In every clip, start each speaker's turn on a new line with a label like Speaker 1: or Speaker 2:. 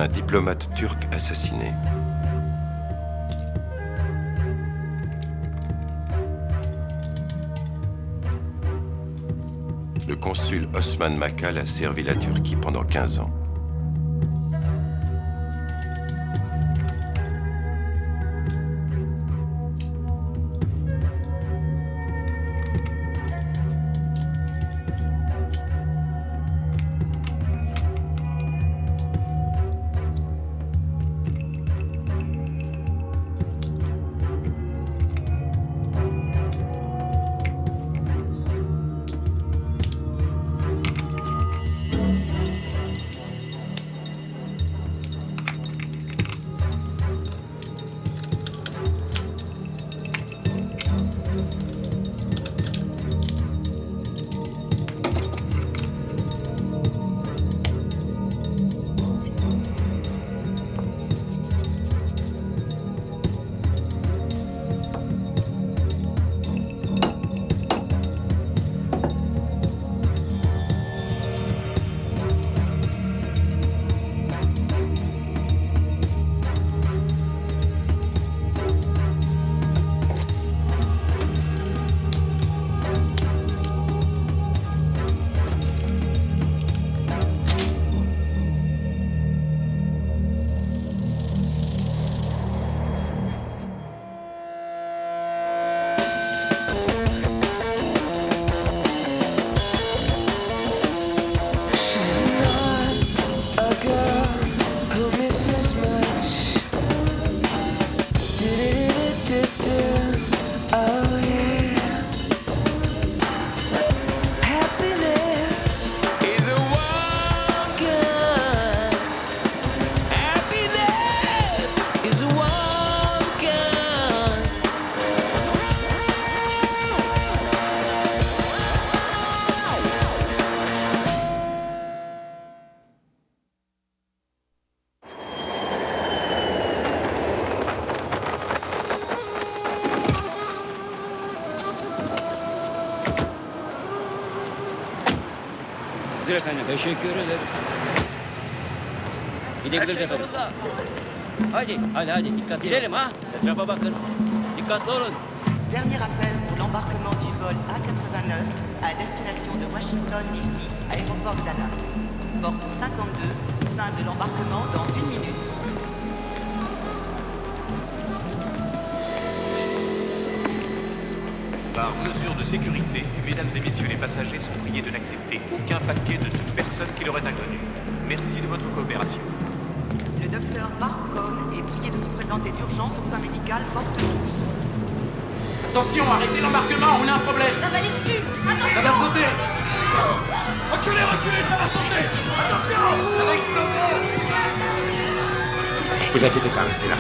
Speaker 1: Un diplomate turc assassiné. Le consul Osman Makal a servi la Turquie pendant 15 ans.
Speaker 2: Efendim. Teşekkür ederim. Gidebiliriz efendim. Hadi dikkat gidelim ha. Etrafa bakın. Dikkatli olun.
Speaker 3: Dernier appel pour l'embarquement du vol A89 à destination de Washington DC, aéroport de Dallas. Porte 52, fin de l'embarquement dans 1 minute.
Speaker 4: Par mesure de sécurité, mesdames et messieurs les passagers sont priés de n'accepter aucun paquet de toute personne qui leur est inconnue. Merci de votre coopération.
Speaker 3: Le docteur Mark Cohn est prié de se présenter d'urgence au point médical porte 12.
Speaker 5: Attention, arrêtez l'embarquement, on a un problème.
Speaker 6: Ça va les suivre. Attention.
Speaker 5: Ça va sauter. Reculez, ça va sauter. Attention, ça va exploser.
Speaker 7: Vous inquiétez pas, restez là.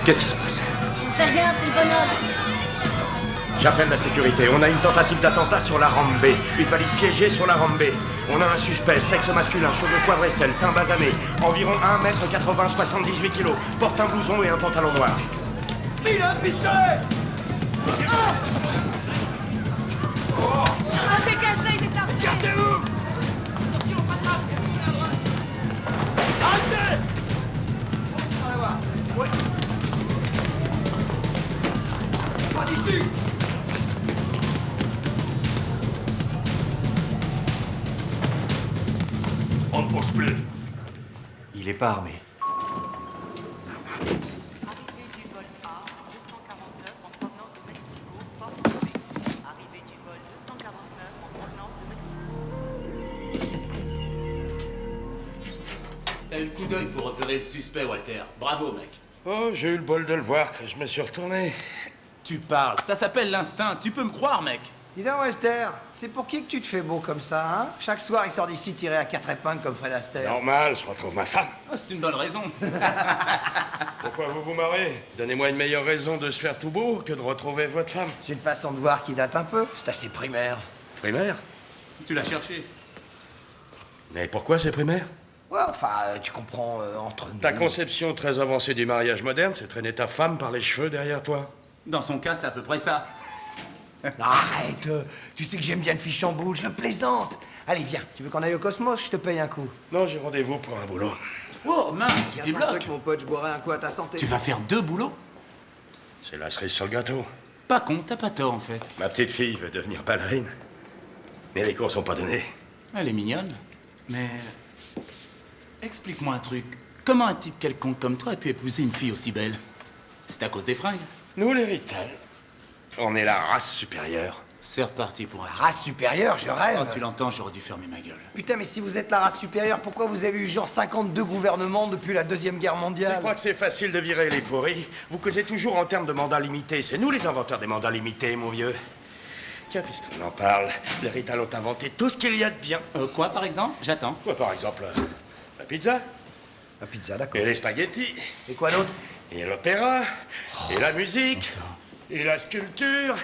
Speaker 7: Qu'est-ce qui se passe?
Speaker 6: Je ne sais rien, c'est le bonhomme.
Speaker 7: J'appelle la sécurité. On a une tentative d'attentat sur la rampe B. Une valise piégée sur la rampe B. On a un suspect, sexe masculin, cheveux poivre et sel, teint basamé, environ 1m80, 78 kg, porte un blouson et un pantalon noir.
Speaker 5: Il a un pistolet.
Speaker 6: Dégagez, il est arrivé.
Speaker 5: Gardez-vous. Attention, patate. Arrêtez. On va voir. Ouais. Pas d'ici. On ne bouge plus.
Speaker 4: Il est pas armé.
Speaker 3: Arrivée du vol A249 en provenance de Mexico, porte C. Arrivée du vol 249 en provenance de Mexico.
Speaker 8: T'as eu le coup d'œil pour repérer le suspect, Walter. Bravo, mec.
Speaker 7: Oh, j'ai eu le bol de le voir quand je me suis retourné.
Speaker 5: Tu parles, ça s'appelle l'instinct. Tu peux me croire, mec.
Speaker 9: Dis donc, Walter, c'est pour qui que tu te fais beau comme ça, hein? Chaque soir, il sort d'ici tiré à 4 épingles comme Fred Astaire.
Speaker 7: Normal, je retrouve ma femme.
Speaker 5: Ah, c'est une bonne raison.
Speaker 7: Pourquoi vous vous marrez? Donnez-moi une meilleure raison de se faire tout beau que de retrouver votre femme.
Speaker 9: C'est une façon de voir qui date un peu. C'est assez primaire.
Speaker 7: Primaire?
Speaker 5: Tu l'as cherché.
Speaker 7: Mais pourquoi c'est primaire?
Speaker 9: Ouais, enfin, tu comprends, entre nous...
Speaker 7: Ta conception très avancée du mariage moderne, c'est traîner ta femme par les cheveux derrière toi.
Speaker 5: Dans son cas, c'est à peu près ça.
Speaker 9: Arrête, tu sais que j'aime bien le fichamboule, je plaisante. Allez, viens. Tu veux qu'on aille au Cosmos? Je te paye un coup.
Speaker 7: Non, j'ai rendez-vous pour un boulot.
Speaker 5: Oh mince, tu
Speaker 9: Tiens, un truc,
Speaker 5: débloques.
Speaker 9: mon pote, je boirai un coup à ta santé.
Speaker 5: Tu vas faire 2 boulots?
Speaker 7: C'est la cerise sur le gâteau.
Speaker 5: Pas con, t'as pas tort en fait.
Speaker 7: Ma petite fille veut devenir ballerine. Mais les cours sont pas donnés.
Speaker 5: Elle est mignonne. Mais. Explique-moi un truc. Comment un type quelconque comme toi a pu épouser une fille aussi belle? C'est à cause des fringues?
Speaker 7: Nous, les Rital, on est la race supérieure.
Speaker 5: C'est reparti pour un
Speaker 9: Race supérieure, je rêve.
Speaker 5: Oh, tu l'entends, j'aurais dû fermer ma gueule.
Speaker 9: Putain, mais si vous êtes la race supérieure, pourquoi vous avez eu genre 52 gouvernements depuis la Deuxième Guerre
Speaker 7: Je
Speaker 9: mondiale?
Speaker 7: crois que c'est facile de virer les pourris. Vous causez toujours en termes de mandats limités. C'est nous les inventeurs des mandats limités, mon vieux. Tiens, puisqu'on en parle, les Rital ont inventé tout ce qu'il y a de bien.
Speaker 5: Quoi par exemple? J'attends.
Speaker 7: Quoi, par exemple, la pizza,
Speaker 9: La pizza, d'accord.
Speaker 7: et les spaghettis,
Speaker 9: Et quoi d'autre?
Speaker 7: et l'opéra, et la musique, et la sculpture,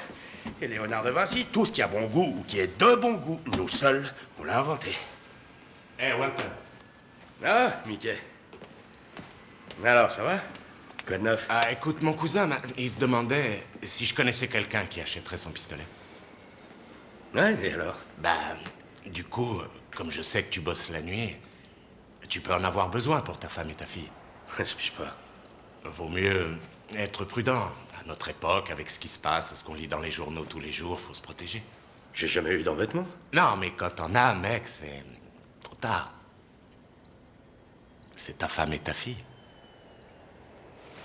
Speaker 7: et Léonard de Vinci. Tout ce qui a bon goût ou qui est de bon goût, nous seuls, on l'a inventé.
Speaker 8: Eh, Walter.
Speaker 7: Ah, Mickey. Alors, ça va? Quoi de neuf?
Speaker 8: Ah, écoute, mon cousin, il se demandait si je connaissais quelqu'un qui achèterait son pistolet.
Speaker 7: Ouais, et alors?
Speaker 8: Bah, du coup, comme je sais que tu bosses la nuit, tu peux en avoir besoin pour ta femme et ta fille.
Speaker 7: Je piche pas.
Speaker 8: Vaut mieux être prudent. À notre époque, avec ce qui se passe, ce qu'on lit dans les journaux tous les jours, faut se protéger.
Speaker 7: J'ai jamais eu d'embêtement.
Speaker 8: Non, mais quand t'en as, mec, c'est trop tard. C'est ta femme et ta fille.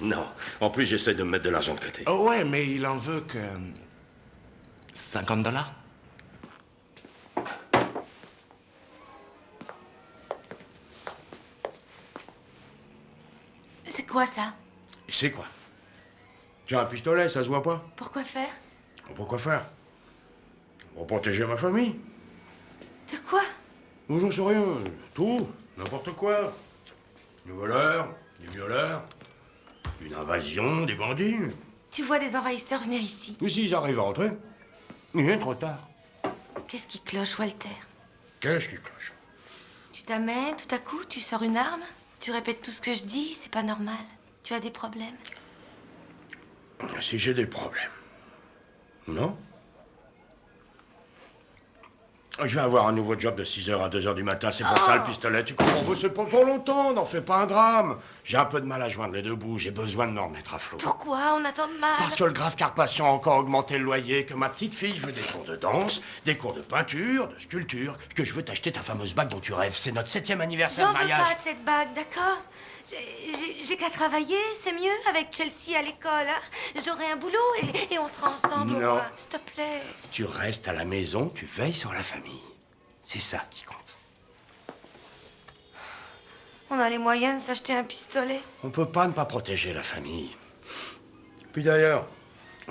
Speaker 7: Non. En plus, j'essaie de me mettre de l'argent de côté.
Speaker 8: Oh ouais, mais il en veut que... $50.
Speaker 6: C'est quoi ça?
Speaker 7: C'est quoi? J'ai un pistolet, ça se voit pas.
Speaker 6: Pourquoi faire?
Speaker 7: Pourquoi faire? Pour protéger ma famille.
Speaker 6: De quoi?
Speaker 7: Moi, j'en sais rien. Tout. N'importe quoi. Des voleurs, des violeurs, une invasion, des bandits.
Speaker 6: Tu vois des envahisseurs venir ici.
Speaker 7: Ou s'ils arrivent à rentrer, il est trop tard.
Speaker 6: Qu'est-ce qui cloche, Walter?
Speaker 7: Qu'est-ce qui cloche?
Speaker 6: Tu t'amènes, tout à coup, tu sors une arme? Tu répètes tout ce que je dis, c'est pas normal. Tu as des problèmes.
Speaker 7: Si j'ai des problèmes. Non? Je vais avoir un nouveau job de 6h à 2h du matin, c'est pour ça le pistolet, tu comprends? C'est pas pour longtemps, n'en fais pas un drame. J'ai un peu de mal à joindre les deux bouts, j'ai besoin de me remettre à flot.
Speaker 6: Pourquoi on attend de mal?
Speaker 7: Parce que le grave Carpathian a encore augmenté le loyer, que ma petite fille veut des cours de danse, des cours de peinture, de sculpture, que je veux t'acheter ta fameuse bague dont tu rêves. C'est notre 7e anniversaire
Speaker 6: J'en
Speaker 7: de
Speaker 6: veux
Speaker 7: mariage.
Speaker 6: pas de cette bague, d'accord? J'ai qu'à travailler, c'est mieux avec Chelsea à l'école, hein? J'aurai un boulot et on sera ensemble.
Speaker 7: Non.
Speaker 6: Au moins. S'il te plaît.
Speaker 7: Tu restes à la maison, tu veilles sur la famille. C'est ça qui compte.
Speaker 6: On a les moyens de s'acheter un pistolet.
Speaker 7: On peut pas ne pas protéger la famille. Puis d'ailleurs,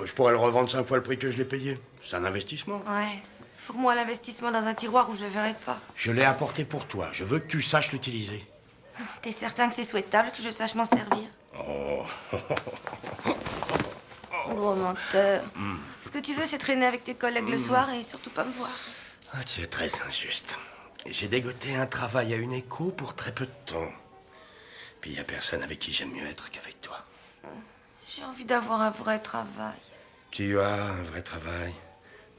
Speaker 7: je pourrais le revendre 5 fois le prix que je l'ai payé. C'est un investissement.
Speaker 6: Ouais. Fourre-moi l'investissement dans un tiroir où je le verrai pas.
Speaker 7: Je l'ai apporté pour toi. Je veux que tu saches l'utiliser.
Speaker 6: T'es certain que c'est souhaitable que je sache m'en servir?
Speaker 7: Oh.
Speaker 6: Gros menteur. Ce que tu veux, c'est traîner avec tes collègues le soir et surtout pas me voir.
Speaker 7: Ah, tu es très injuste. J'ai dégoté un travail à une écho pour très peu de temps. Puis il y a personne avec qui j'aime mieux être qu'avec toi.
Speaker 6: J'ai envie d'avoir un vrai travail.
Speaker 7: Tu as un vrai travail.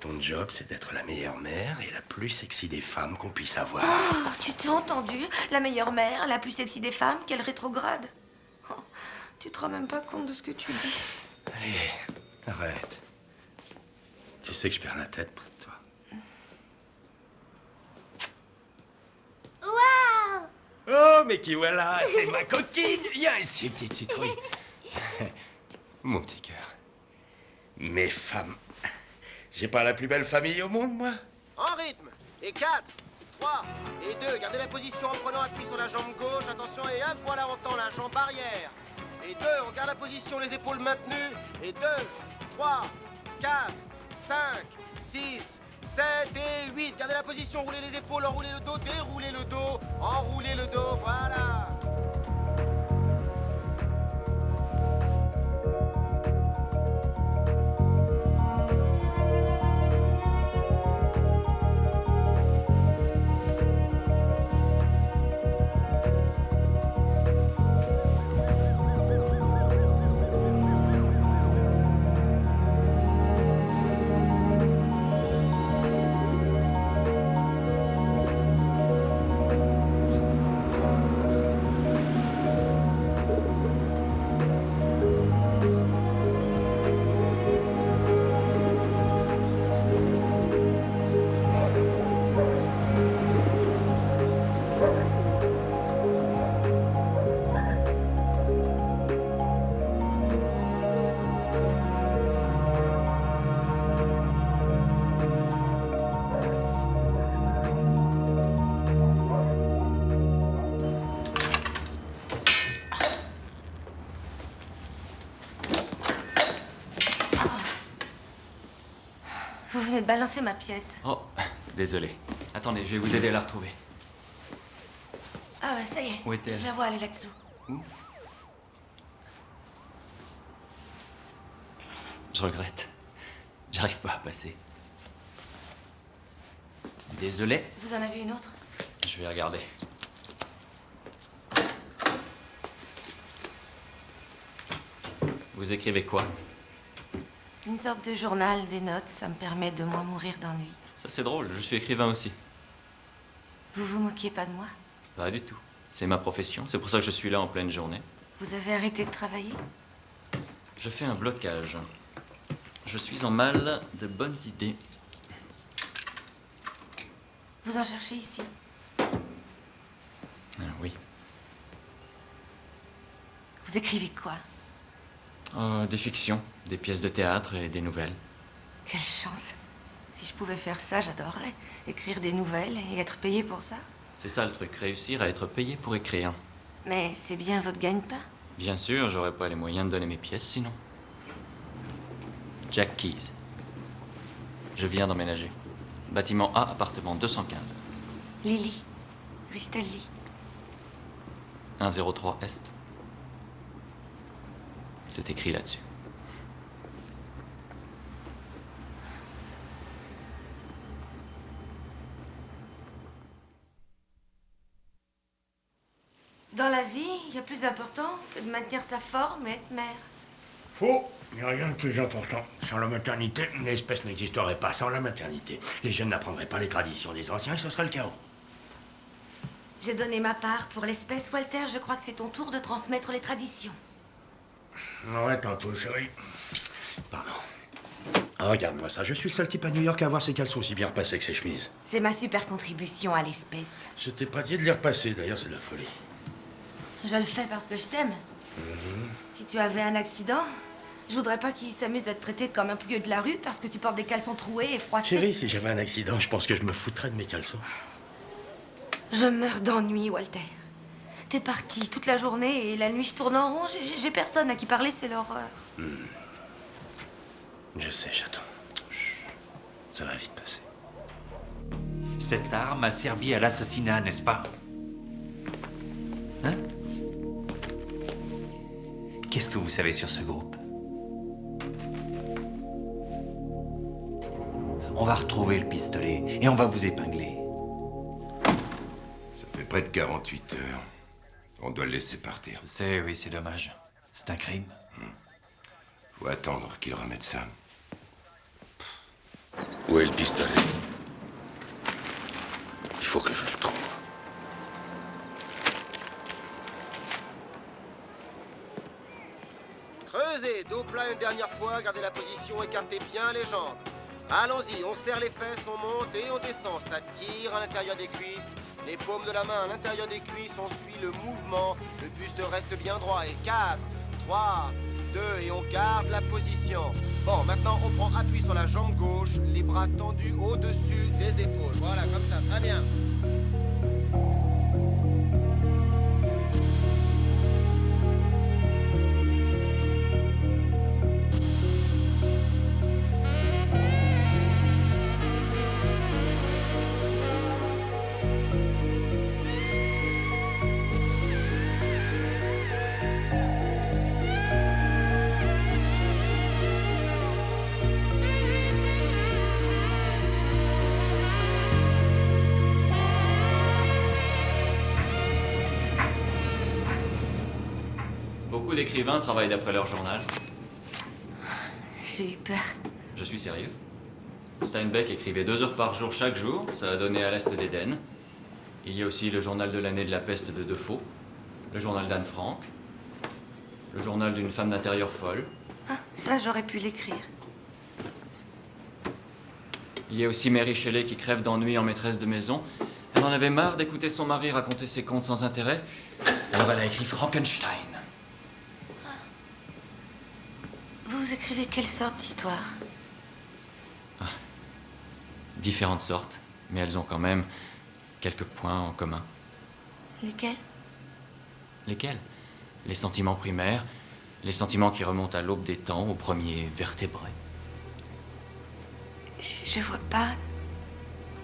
Speaker 7: Ton job, c'est d'être la meilleure mère et la plus sexy des femmes qu'on puisse avoir.
Speaker 6: Oh, tu t'es entendu? La meilleure mère, la plus sexy des femmes, quelle rétrograde. Oh, tu te rends même pas compte de ce que tu dis.
Speaker 7: Allez, arrête. Tu sais que je perds la tête près de toi. Oh, mais qui voilà, c'est ma coquine. Viens ici, petite citrouille. Mon petit cœur. Mes femmes. J'ai pas la plus belle famille au monde, moi.
Speaker 10: En rythme. Et 4, 3 et 2. Gardez la position en prenant appui sur la jambe gauche. Attention, et hop, voilà, on tend la jambe arrière. Et 2, on garde la position, les épaules maintenues. Et 2, 3, 4, 5, 6, 7 et 8. Gardez la position, roulez les épaules, enroulez le dos, déroulez le dos, enroulez le dos, voilà.
Speaker 6: Vous venez de balancer ma pièce.
Speaker 11: Oh, désolé. Attendez, je vais vous aider à la retrouver.
Speaker 6: Ah bah ça y est.
Speaker 11: Où est-elle?
Speaker 6: Je la vois, elle est là-dessous.
Speaker 11: Où? Je regrette. J'arrive pas à passer. Désolé.
Speaker 6: Vous en avez une autre?
Speaker 11: Je vais regarder. Vous écrivez quoi?
Speaker 6: Une sorte de journal, des notes. Ça me permet de moins mourir d'ennui.
Speaker 11: Ça c'est drôle, je suis écrivain aussi.
Speaker 6: Vous vous moquiez pas de moi?
Speaker 11: Pas du tout. C'est ma profession, c'est pour ça que je suis là en pleine journée.
Speaker 6: Vous avez arrêté de travailler?
Speaker 11: Je fais un blocage. Je suis en mal de bonnes idées.
Speaker 6: Vous en cherchez ici?
Speaker 11: Ah, oui.
Speaker 6: Vous écrivez quoi?
Speaker 11: Des fictions, des pièces de théâtre et des nouvelles.
Speaker 6: Quelle chance. Si je pouvais faire ça, j'adorerais. Écrire des nouvelles et être payé pour ça.
Speaker 11: C'est ça le truc, réussir à être payé pour écrire.
Speaker 6: Mais c'est bien votre gagne-pain.
Speaker 11: Bien sûr, j'aurais pas les moyens de donner mes pièces sinon. Jack Keys. Je viens d'emménager. Bâtiment A, appartement 215.
Speaker 6: Lily. Christelle Lee.
Speaker 11: 103 Est. C'est écrit là-dessus.
Speaker 6: Dans la vie, il y a plus important que de maintenir sa forme et être mère.
Speaker 7: Faux. Il n'y a rien de plus important. Sans la maternité, l'espèce n'existerait pas. Sans la maternité, les jeunes n'apprendraient pas les traditions des anciens et ce serait le chaos.
Speaker 6: J'ai donné ma part pour l'espèce, Walter. Je crois que c'est ton tour de transmettre les traditions.
Speaker 7: Arrête un peu, chérie. Pardon. Regarde-moi ça. Je suis le seul type à New York à avoir ses caleçons aussi bien repassés que ses chemises.
Speaker 6: C'est ma super contribution à l'espèce.
Speaker 7: Je t'ai pas dit de les repasser. D'ailleurs, c'est de la folie.
Speaker 6: Je le fais parce que je t'aime. Si tu avais un accident, je voudrais pas qu'il s'amuse à te traiter comme un pouilleux de la rue parce que tu portes des caleçons troués et froissés.
Speaker 7: Chérie, si j'avais un accident, je pense que je me foutrais de mes caleçons.
Speaker 6: Je meurs d'ennui, Walter. T'es parti toute la journée et la nuit je tourne en rond. J'ai personne à qui parler, c'est l'horreur.
Speaker 7: Je sais, j'attends. Chut. Ça va vite passer.
Speaker 12: Cette arme a servi à l'assassinat, n'est-ce pas? Hein? Qu'est-ce que vous savez sur ce groupe? On va retrouver le pistolet et on va vous épingler.
Speaker 1: Ça fait près de 48 heures. On doit le laisser partir.
Speaker 12: Je sais, oui, c'est dommage. C'est un crime.
Speaker 1: Faut attendre qu'il remette ça. Où est le pistolet? Il faut que je le trouve.
Speaker 10: Creusez, dos plat une dernière fois, gardez la position, écartez bien les jambes. Allons-y, on serre les fesses, on monte et on descend. Ça tire à l'intérieur des cuisses, les paumes de la main à l'intérieur des cuisses, on suit le mouvement, le buste reste bien droit. Et 4, 3, 2, et on garde la position. Bon, maintenant on prend appui sur la jambe gauche, les bras tendus au-dessus des épaules. Voilà, comme ça, très bien.
Speaker 11: Beaucoup d'écrivains travaillent d'après leur journal.
Speaker 6: J'ai eu peur.
Speaker 11: Je suis sérieux. Steinbeck écrivait 2 heures par jour chaque jour, ça a donné à l'Est d'Éden. Il y a aussi le journal de l'année de la peste de Defoe, le journal d'Anne Frank, le journal d'une femme d'intérieur folle.
Speaker 6: Ah, ça, j'aurais pu l'écrire.
Speaker 11: Il y a aussi Mary Shelley qui crève d'ennui en maîtresse de maison. Elle en avait marre d'écouter son mari raconter ses contes sans intérêt. Alors elle a écrit Frankenstein.
Speaker 6: Vous écrivez quelle sorte d'histoire?
Speaker 11: Différentes sortes, mais elles ont quand même quelques points en commun.
Speaker 6: Lesquels?
Speaker 11: Lesquels? Les sentiments primaires, les sentiments qui remontent à l'aube des temps, aux premiers vertébrés.
Speaker 6: Je vois pas.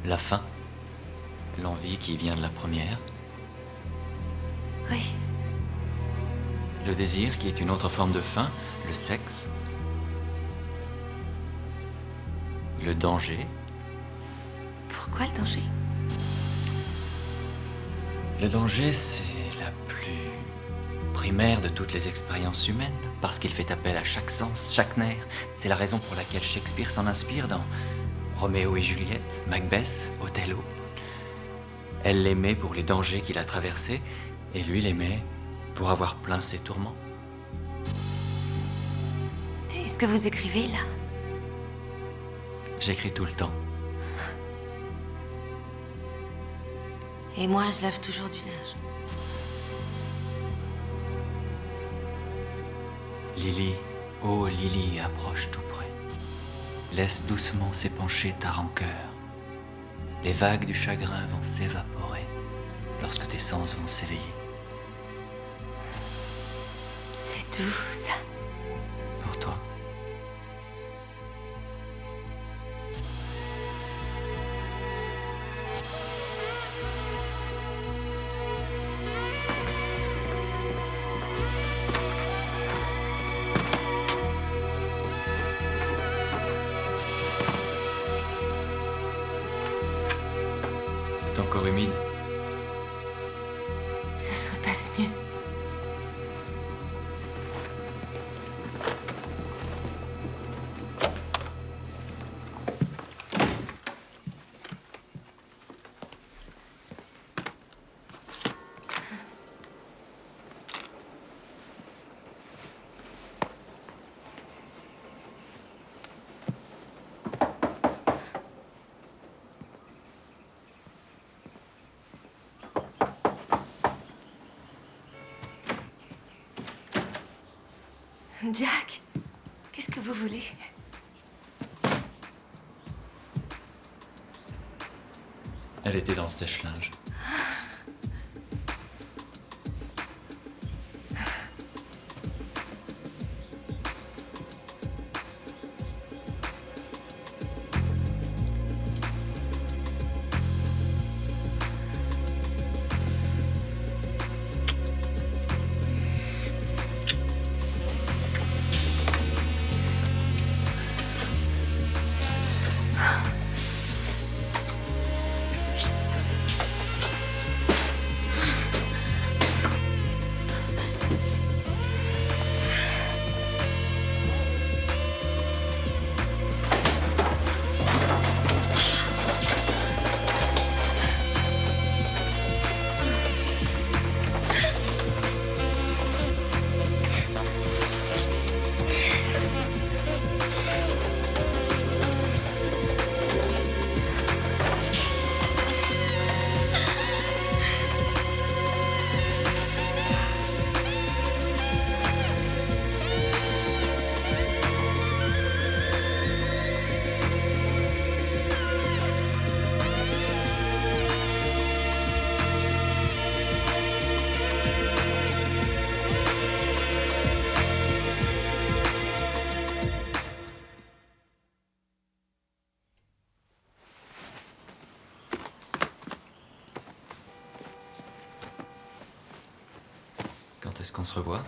Speaker 11: La faim. L'envie qui vient de la première.
Speaker 6: Oui.
Speaker 11: Le désir qui est une autre forme de faim. Le sexe. Le danger.
Speaker 6: Pourquoi le danger?
Speaker 11: Le danger, c'est la plus primaire de toutes les expériences humaines, parce qu'il fait appel à chaque sens, chaque nerf. C'est la raison pour laquelle Shakespeare s'en inspire dans Roméo et Juliette, Macbeth, Othello. Elle l'aimait pour les dangers qu'il a traversés, et lui l'aimait pour avoir plein ses tourments.
Speaker 6: Est-ce que vous écrivez, là?
Speaker 11: J'écris tout le temps.
Speaker 6: Et moi, je lave toujours du linge.
Speaker 11: Lily, oh Lily, approche tout près. Laisse doucement s'épancher ta rancœur. Les vagues du chagrin vont s'évaporer lorsque tes sens vont s'éveiller.
Speaker 6: C'est doux, ça.
Speaker 11: Pour toi. C'est encore humide.
Speaker 6: Ça se repasse mieux. Jack, qu'est-ce que vous voulez?
Speaker 11: Elle était dans le sèche-linge. Quand est-ce qu'on se revoit?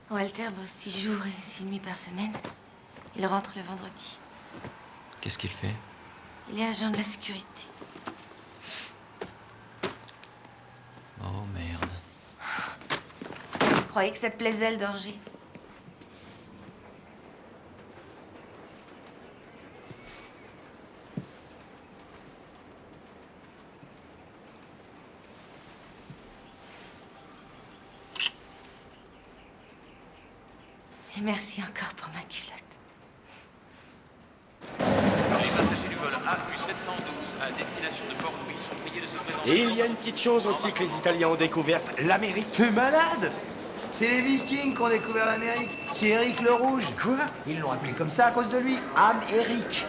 Speaker 6: Walter bosse 6 jours et 6 nuits par semaine. Il rentre le vendredi.
Speaker 11: Qu'est-ce qu'il fait?
Speaker 6: Il est agent de la sécurité.
Speaker 11: Oh merde.
Speaker 6: Je croyais que ça te plaisait, le danger. Et merci encore pour ma culotte.
Speaker 4: Les passagers du vol AU712 à destination de Port-Louis sont priés de se présenter.
Speaker 7: Et il y a une petite chose aussi que les Italiens ont découverte, l'Amérique.
Speaker 9: T'es malade? C'est les Vikings qui ont découvert l'Amérique. C'est Éric le Rouge.
Speaker 7: Quoi?
Speaker 9: Ils l'ont appelé comme ça à cause de lui. Amérique.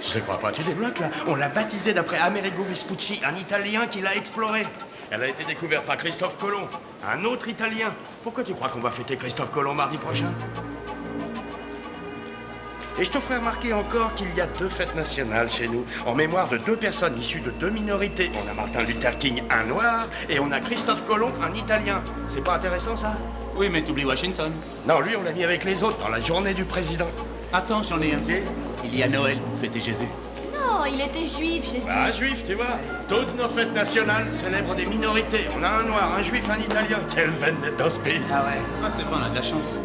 Speaker 7: Je crois pas, tu débloques là. On l'a baptisé d'après Amerigo Vespucci, un Italien qui l'a exploré. Elle a été découverte par Christophe Colomb, un autre Italien. Pourquoi tu crois qu'on va fêter Christophe Colomb mardi prochain? Et je te ferai remarquer encore qu'il y a 2 fêtes nationales chez nous, en mémoire de 2 personnes issues de 2 minorités. On a Martin Luther King, un noir, et on a Christophe Colomb, un italien. C'est pas intéressant, ça?
Speaker 5: Oui, mais t'oublies Washington.
Speaker 7: Non, lui, on l'a mis avec les autres, dans la journée du président.
Speaker 5: Attends, j'en ai un. Il y a Noël pour fêter Jésus.
Speaker 13: Non, il était juif, Jésus.
Speaker 7: Ah, juif, tu vois. Toutes nos fêtes nationales célèbrent des minorités. On a un noir, un juif, un italien. Quelle veine d'être dans ce pays.
Speaker 9: Ah ouais.
Speaker 5: Ah, c'est vrai, on a de la chance.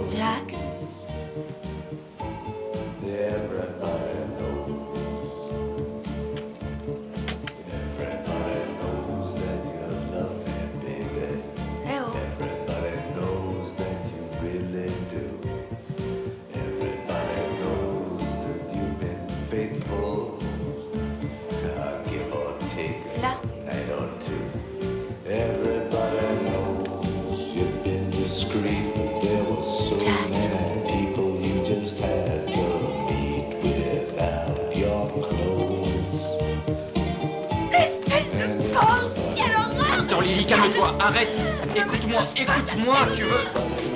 Speaker 6: Jack? Eh oh. Là? Espèce de porc! Quelle horreur!
Speaker 12: Attends, Lily, calme-toi, arrête. Écoute-moi, tu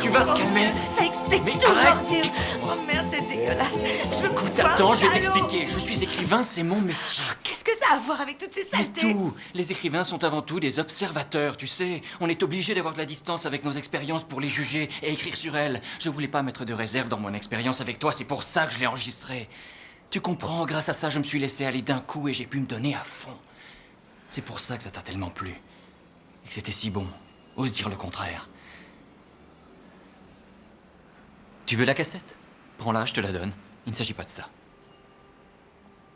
Speaker 12: vas te calmer.
Speaker 6: Ça explique
Speaker 12: Mais
Speaker 6: tout,
Speaker 12: arrête.
Speaker 6: ordure! Oh merde, c'est dégueulasse! Je veux
Speaker 12: Écoute,
Speaker 6: pouvoir,
Speaker 12: attends, je vais
Speaker 6: salaud.
Speaker 12: t'expliquer. Je suis écrivain, c'est mon métier.
Speaker 6: Qu'est-ce que ça a à voir avec toutes ces saletés?
Speaker 12: Tout. Les écrivains sont avant tout des observateurs, tu sais. On est obligé d'avoir de la distance avec nos expériences pour les juger et écrire sur elles. Je voulais pas mettre de réserve dans mon expérience avec toi, c'est pour ça que je l'ai enregistré. Tu comprends, grâce à ça, je me suis laissé aller d'un coup et j'ai pu me donner à fond. C'est pour ça que ça t'a tellement plu. Et que c'était si bon. Ose dire le contraire. Tu veux la cassette? Prends-la, je te la donne. Il ne s'agit pas de ça.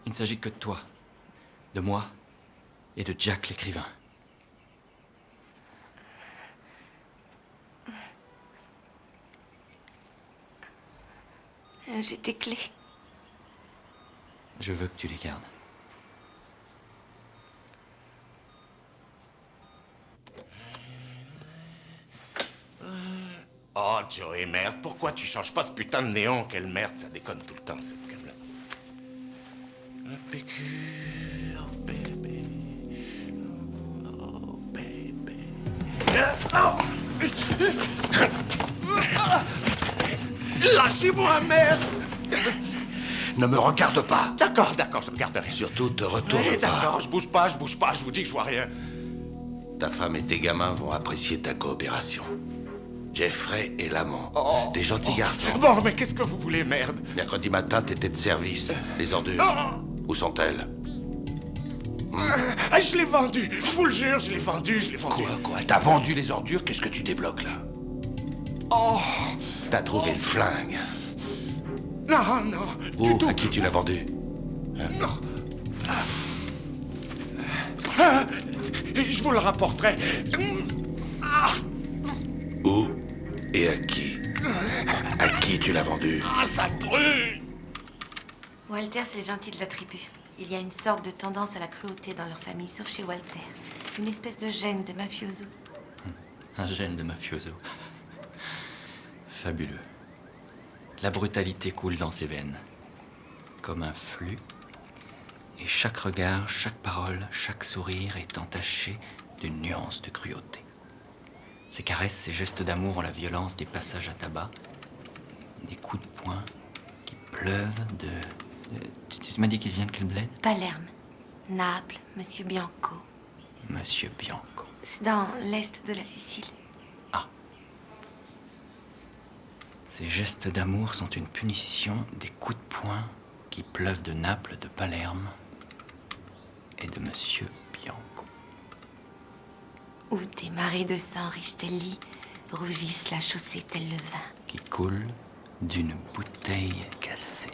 Speaker 12: Il ne s'agit que de toi, de moi et de Jack l'écrivain.
Speaker 6: J'ai tes clés.
Speaker 12: Je veux que tu les gardes.
Speaker 8: Oh, Joey, merde, pourquoi tu changes pas ce putain de néon? Quelle merde, ça déconne tout le temps, cette gamme-là. PQ, oh bébé, oh bébé. Lâchez-moi, merde!
Speaker 7: Ne me regarde pas.
Speaker 8: D'accord, je regarderai.
Speaker 7: Surtout, te retourne
Speaker 8: Oui,
Speaker 7: pas.
Speaker 8: d'accord, je bouge pas, je vous dis que je vois rien.
Speaker 1: Ta femme et tes gamins vont apprécier ta coopération. Jeffrey et l'amant. Des gentils garçons.
Speaker 8: Bon, mais qu'est-ce que vous voulez, merde?
Speaker 1: Mercredi matin, t'étais de service. Les ordures. Où sont-elles?
Speaker 8: Ah, je l'ai vendu, je vous le jure, je l'ai vendu.
Speaker 7: Quoi? T'as vendu les ordures? Qu'est-ce que tu débloques, là?
Speaker 8: Oh!
Speaker 1: T'as trouvé le flingue.
Speaker 8: Non,
Speaker 1: Où? À qui tu l'as vendu?
Speaker 8: Non. Je vous le rapporterai.
Speaker 1: Où et à qui? À qui tu l'as vendu?
Speaker 8: Ah, ça brûle!
Speaker 6: Walter, c'est gentil de la tribu. Il y a une sorte de tendance à la cruauté dans leur famille, sauf chez Walter. Une espèce de gène de mafioso.
Speaker 12: Un gène de mafioso. Fabuleux. La brutalité coule dans ses veines, comme un flux, et chaque regard, chaque parole, chaque sourire est entaché d'une nuance de cruauté. Ses caresses, ses gestes d'amour ont la violence des passages à tabac, des coups de poing qui pleuvent de... Tu m'as dit qu'il vient de quel bled?
Speaker 6: Palerme, Naples, Monsieur Bianco.
Speaker 12: Monsieur Bianco.
Speaker 6: C'est dans l'est de la Sicile.
Speaker 12: Ces gestes d'amour sont une punition des coups de poing qui pleuvent de Naples, de Palerme et de Monsieur Bianco.
Speaker 6: Où des marées de sang Ristelli rougissent la chaussée tel le vin.
Speaker 12: Qui coule d'une bouteille cassée.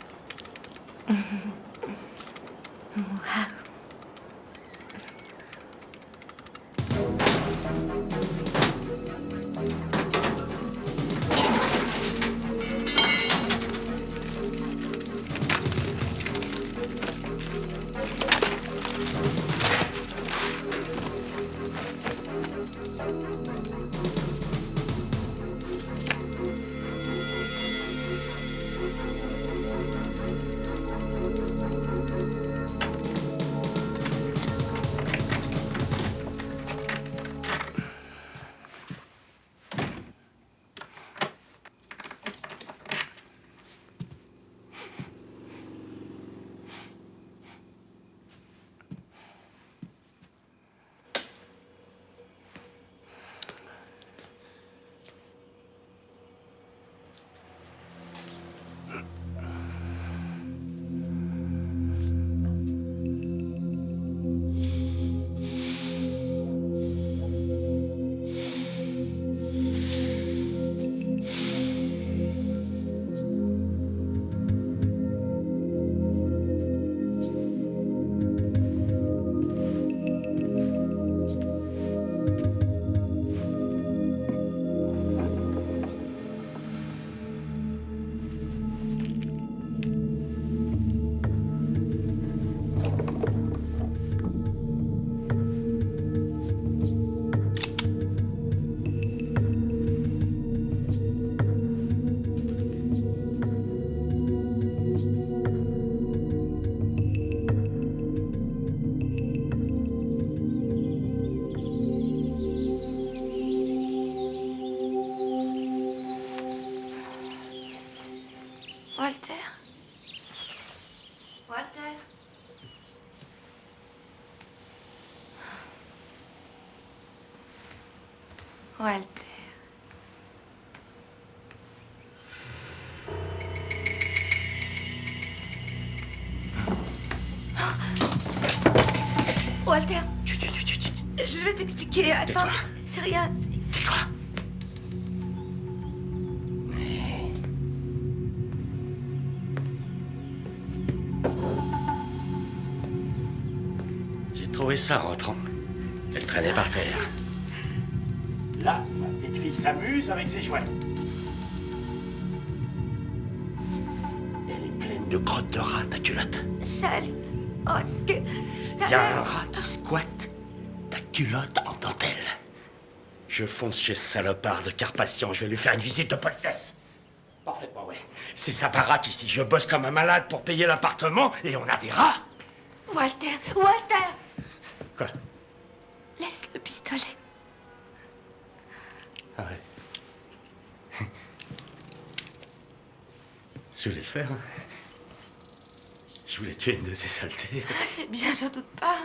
Speaker 6: Walter? Walter? Walter. Walter. Je vais t'expliquer. Attends, c'est rien.
Speaker 7: Tais-toi. J'ai trouvé ça en rentrant. Elle traînait par terre. Là, ma petite fille s'amuse avec ses jouets. Elle est pleine de crottes de rat, ta culotte.
Speaker 6: Charlie. Oh, c'est que...
Speaker 7: Il y a un rat qui squatte ta culotte en dentelle. Je fonce chez ce salopard de Carpathian, je vais lui faire une visite de politesse. Parfaitement, ouais. C'est sa baraque ici. Je bosse comme un malade pour payer l'appartement et on a des rats.
Speaker 6: Walter, Walter!
Speaker 7: Quoi?
Speaker 6: Laisse le pistolet.
Speaker 7: Ah ouais. Je voulais le faire. Hein. Je voulais tuer une de ces saletés.
Speaker 6: Ah, c'est bien, j'en doute pas.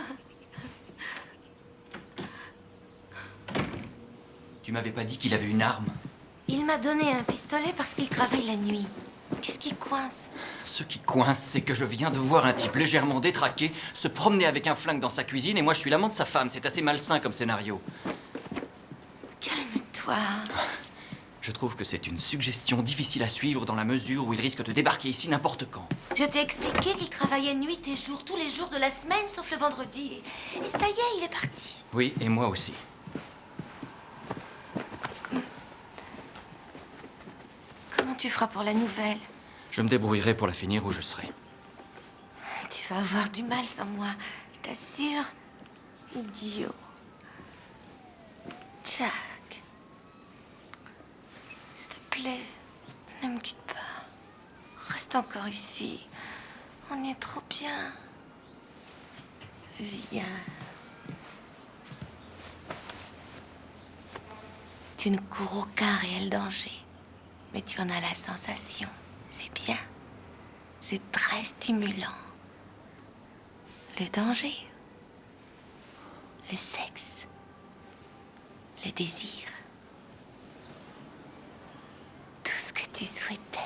Speaker 12: Tu m'avais pas dit qu'il avait une arme?
Speaker 6: Il m'a donné un pistolet parce qu'il travaille la nuit. Qu'est-ce qui coince?
Speaker 12: Ce qui coince, c'est que je viens de voir un type légèrement détraqué se promener avec un flingue dans sa cuisine et moi je suis l'amant de sa femme. C'est assez malsain comme scénario.
Speaker 6: Calme-toi.
Speaker 12: Je trouve que c'est une suggestion difficile à suivre dans la mesure où il risque de débarquer ici n'importe quand.
Speaker 6: Je t'ai expliqué qu'il travaillait nuit et jour, tous les jours de la semaine, sauf le vendredi. Et ça y est, il est parti.
Speaker 12: Oui, et moi aussi.
Speaker 6: Comment tu feras pour la nouvelle?
Speaker 12: Je me débrouillerai pour la finir où je serai.
Speaker 6: Tu vas avoir du mal sans moi, je t'assure. Idiot. Jack. S'il te plaît, ne me quitte pas. Reste encore ici. On est trop bien. Viens. Tu ne cours aucun réel danger. Mais tu en as la sensation. C'est bien. C'est très stimulant. Le danger. Le sexe. Le désir. Tout ce que tu souhaitais.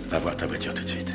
Speaker 7: Va voir ta voiture tout de suite.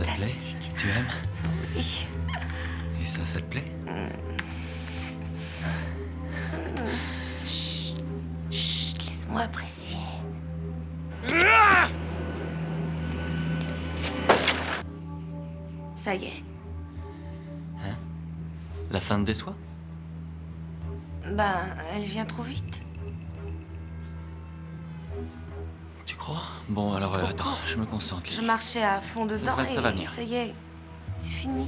Speaker 12: Ça te plaît? Tu aimes?
Speaker 6: Oui.
Speaker 12: Et ça te plaît?
Speaker 6: Chut, laisse-moi apprécier. Ça y est.
Speaker 12: Hein? La fin te déçoit?
Speaker 6: Ben, elle vient trop vite.
Speaker 12: Tu crois? Bon, alors attends, je me concentre.
Speaker 6: Je marchais à fond dedans
Speaker 12: ça va venir.
Speaker 6: ça y est, c'est fini.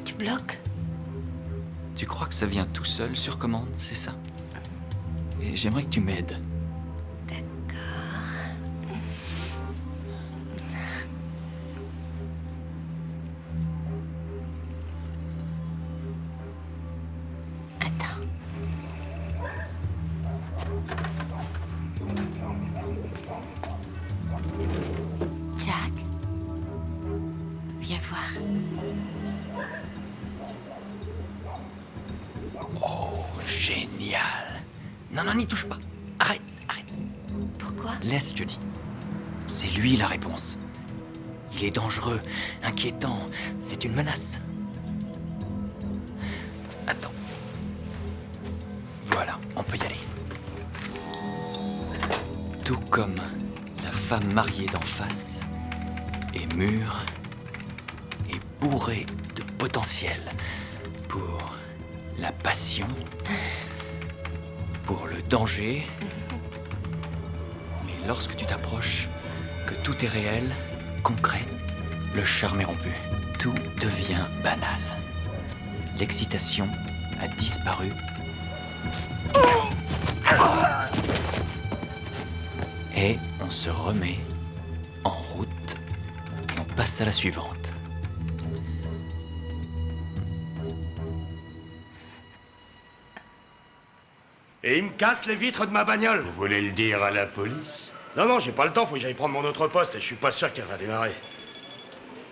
Speaker 6: Tu bloques?
Speaker 12: Tu crois que ça vient tout seul sur commande, c'est ça? Et j'aimerais que tu m'aides.
Speaker 6: Jack, viens voir.
Speaker 12: Oh, génial. Non, n'y touche pas. Arrête.
Speaker 6: Pourquoi?
Speaker 12: Laisse, je dis. C'est lui la réponse. Il est dangereux, inquiétant. C'est une menace. Attends. Voilà, on peut y aller. Tout comme la femme mariée d'en face est mûre et bourrée de potentiel pour la passion, pour le danger. Mais lorsque tu t'approches, que tout est réel, concret, le charme est rompu. Tout devient banal. L'excitation a disparu. Et on se remet en route et on passe à la suivante.
Speaker 7: Et il me casse les vitres de ma bagnole.
Speaker 1: Vous voulez le dire à la police?
Speaker 7: Non, j'ai pas le temps, faut que j'aille prendre mon autre poste et je suis pas sûr qu'elle va démarrer.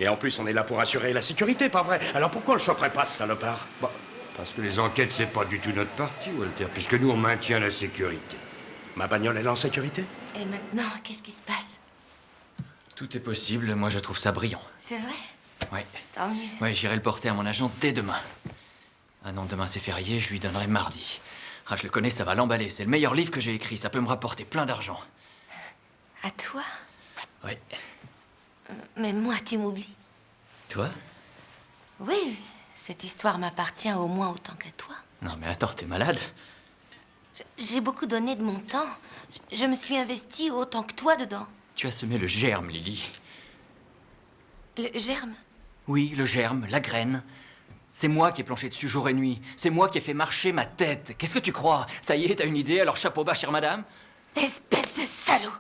Speaker 7: Et en plus, on est là pour assurer la sécurité, pas vrai? Alors pourquoi on le choperait pas, ce salopard?
Speaker 1: Bah, parce que les enquêtes, c'est pas du tout notre parti, Walter, puisque nous, on maintient la sécurité.
Speaker 7: Ma bagnole, elle est en sécurité?
Speaker 6: Et maintenant, qu'est-ce qui se passe?
Speaker 12: Tout est possible, moi je trouve ça brillant.
Speaker 6: C'est vrai?
Speaker 12: Ouais.
Speaker 6: Tant mieux.
Speaker 12: Ouais, j'irai le porter à mon agent dès demain. Ah non, demain c'est férié, je lui donnerai mardi. Ah, je le connais, ça va l'emballer. C'est le meilleur livre que j'ai écrit, ça peut me rapporter plein d'argent.
Speaker 6: À toi?
Speaker 12: Ouais.
Speaker 6: Mais moi, tu m'oublies.
Speaker 12: Toi?
Speaker 6: Oui, cette histoire m'appartient au moins autant qu'à toi.
Speaker 12: Non mais attends, t'es malade?
Speaker 6: J'ai beaucoup donné de mon temps. Je me suis investie autant que toi dedans.
Speaker 12: Tu as semé le germe, Lily.
Speaker 6: Le germe?
Speaker 12: Oui, le germe, la graine. C'est moi qui ai planché dessus jour et nuit. C'est moi qui ai fait marcher ma tête. Qu'est-ce que tu crois? Ça y est, t'as une idée, alors chapeau bas, chère madame?
Speaker 6: Espèce de salaud!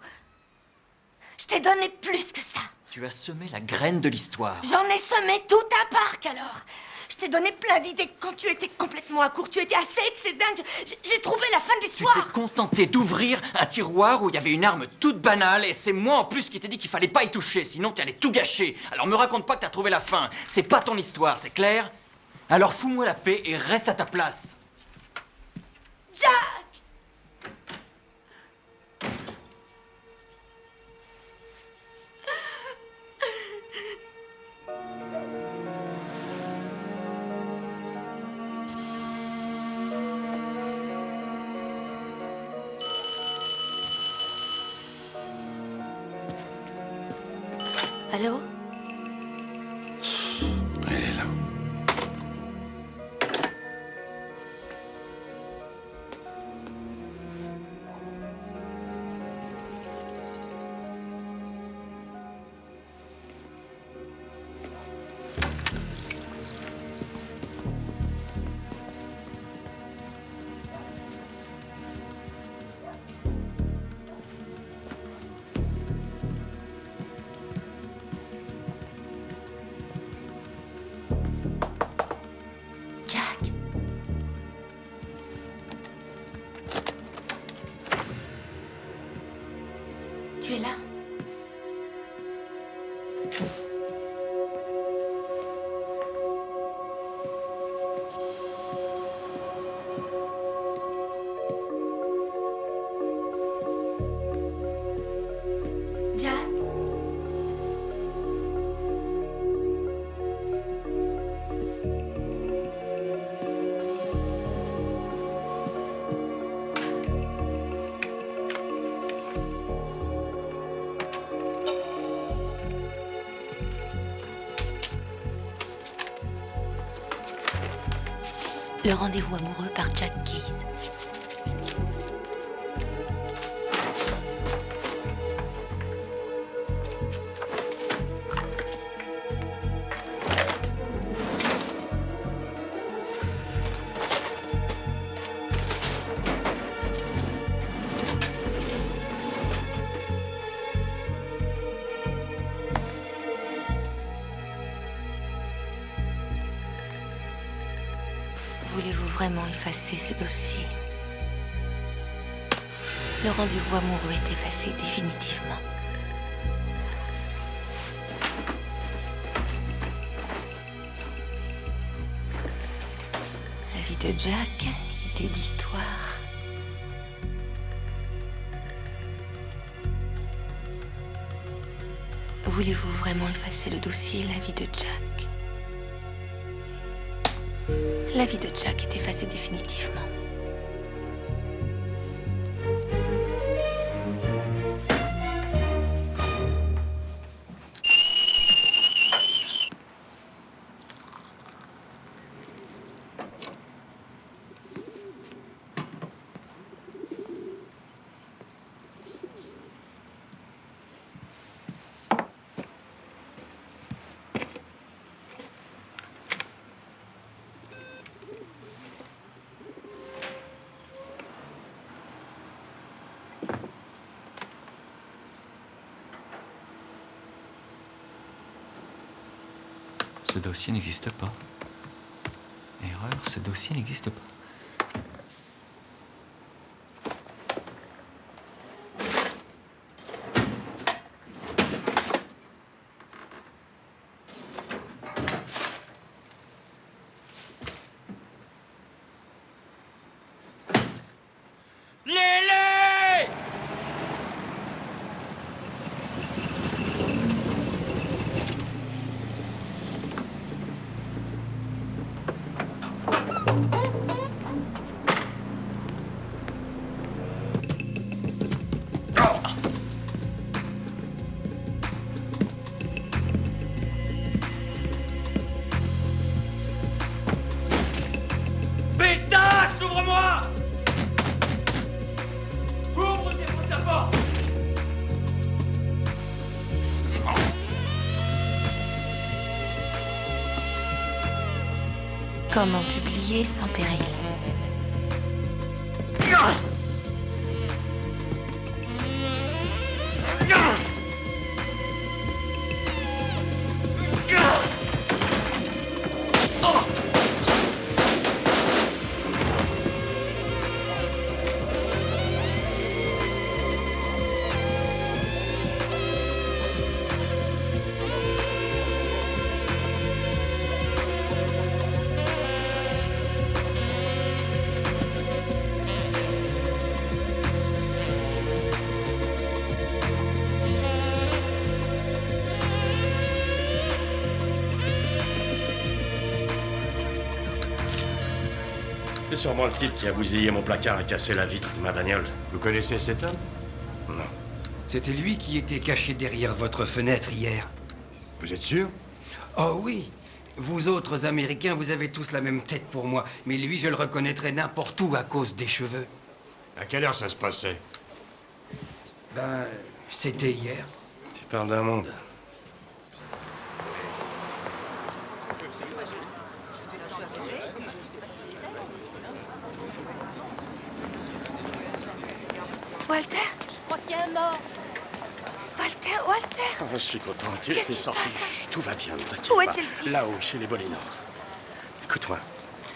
Speaker 6: Je t'ai donné plus que ça.
Speaker 12: Tu as semé la graine de l'histoire.
Speaker 6: J'en ai semé tout un parc, alors. Je t'ai donné plein d'idées quand tu étais complètement à court. Tu étais assez excédente. J'ai trouvé la fin de l'histoire.
Speaker 12: Tu t'es contenté d'ouvrir un tiroir où il y avait une arme toute banale et c'est moi en plus qui t'ai dit qu'il fallait pas y toucher, sinon tu allais tout gâcher. Alors me raconte pas que t'as trouvé la fin. C'est pas ton histoire, c'est clair? Alors fous-moi la paix et reste à ta place.
Speaker 6: Jack! Allô?
Speaker 1: Elle est là.
Speaker 6: Le rendez-vous amoureux par Jack Keyes. Voulez-vous vraiment effacer ce dossier? Le rendez-vous amoureux est effacé définitivement. La vie de Jack était d'histoire. Voulez-vous vraiment effacer le dossier La vie de Jack? La vie de Jack est effacée définitivement.
Speaker 12: Ce dossier n'existe pas. Erreur, ce dossier n'existe pas.
Speaker 2: Pétasse, ouvre-moi! Ouvre, défonce la porte!
Speaker 6: Comment publier sans péril?
Speaker 7: C'est sûrement le type qui a bousillé mon placard et cassé la vitre de ma bagnole.
Speaker 14: Vous connaissez cet homme?
Speaker 7: Non.
Speaker 15: C'était lui qui était caché derrière votre fenêtre hier.
Speaker 14: Vous êtes sûr?
Speaker 15: Oh oui. Vous autres Américains, vous avez tous la même tête pour moi. Mais lui, je le reconnaîtrais n'importe où à cause des cheveux.
Speaker 14: À quelle heure ça se passait?
Speaker 15: Ben, c'était hier.
Speaker 7: Tu parles d'un monde.
Speaker 6: Walter?
Speaker 13: Je crois qu'il y a un mort.
Speaker 6: Walter!
Speaker 7: Oh, je suis content, tu
Speaker 6: Qu'est-ce
Speaker 7: étais
Speaker 6: qui se
Speaker 7: sorti.
Speaker 6: passe?
Speaker 7: Tout va bien, ne t'inquiète
Speaker 6: Où est
Speaker 7: pas.
Speaker 6: Chelsea?
Speaker 7: Là-haut, chez les Bolino. Écoute-moi.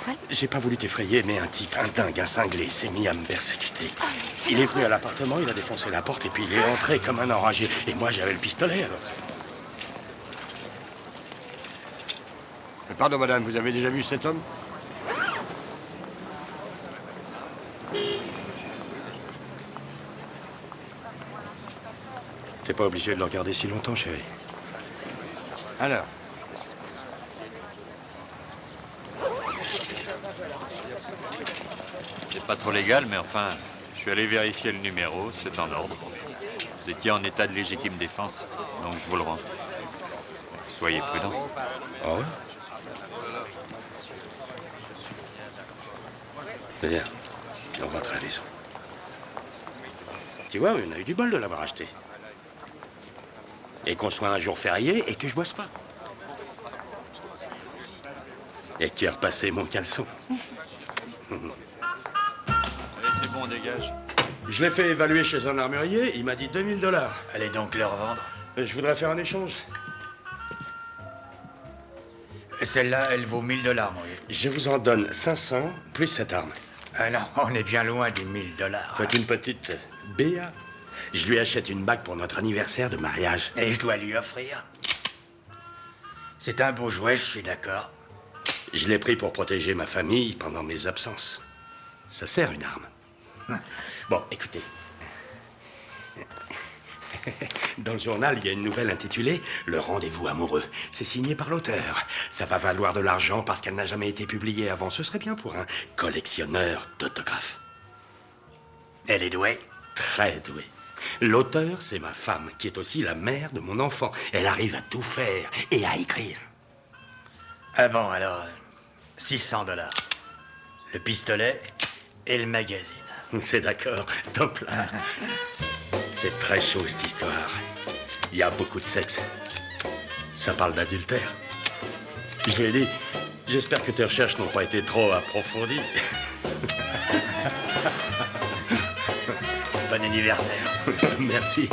Speaker 6: Ouais?
Speaker 7: J'ai pas voulu t'effrayer, mais un type, un dingue, un cinglé, s'est mis à me persécuter.
Speaker 6: Oh, mais c'est
Speaker 7: Il est venu
Speaker 6: l'horreur.
Speaker 7: à l'appartement, il a défoncé la porte et puis il est entré comme un enragé. Et moi, j'avais le pistolet, alors.
Speaker 14: Pardon, madame, vous avez déjà vu cet homme?
Speaker 7: T'es pas obligé de le regarder si longtemps, chérie.
Speaker 14: Alors?
Speaker 16: C'est pas trop légal, mais enfin, je suis allé vérifier le numéro, c'est en ordre. Vous étiez en état de légitime défense, donc je vous le rends. Soyez prudent.
Speaker 7: Ah ouais?
Speaker 14: Viens, on rentre à la maison. Tu vois, on a eu du bol de l'avoir acheté. Et qu'on soit un jour férié et que je bosse pas. Et que tu as repassé mon caleçon.
Speaker 16: Allez, c'est bon, on dégage.
Speaker 14: Je l'ai fait évaluer chez un armurier, il m'a dit 2000 $.
Speaker 17: Allez donc le revendre.
Speaker 14: Je voudrais faire un échange.
Speaker 17: Celle-là, elle vaut 1000 $, mon vieux.
Speaker 14: Je vous en donne 500 plus cette arme.
Speaker 17: Ah non, on est bien loin des 1000 $.
Speaker 14: Faites une petite béa. Je lui achète une bague pour notre anniversaire de mariage.
Speaker 17: Et je dois lui offrir. C'est un beau jouet, je suis d'accord.
Speaker 14: Je l'ai pris pour protéger ma famille pendant mes absences. Ça sert une arme. Bon, écoutez. Dans le journal, il y a une nouvelle intitulée « Le rendez-vous amoureux ». C'est signé par l'auteur. Ça va valoir de l'argent parce qu'elle n'a jamais été publiée avant. Ce serait bien pour un collectionneur d'autographes.
Speaker 17: Elle est douée?
Speaker 14: Très douée. L'auteur, c'est ma femme, qui est aussi la mère de mon enfant. Elle arrive à tout faire et à écrire.
Speaker 17: Ah bon, alors, 600 $. Le pistolet et le magazine.
Speaker 14: C'est d'accord, top là. C'est très chaud, cette histoire. Il y a beaucoup de sexe. Ça parle d'adultère. Je lui ai dit, j'espère que tes recherches n'ont pas été trop approfondies.
Speaker 17: Bon anniversaire.
Speaker 14: Merci.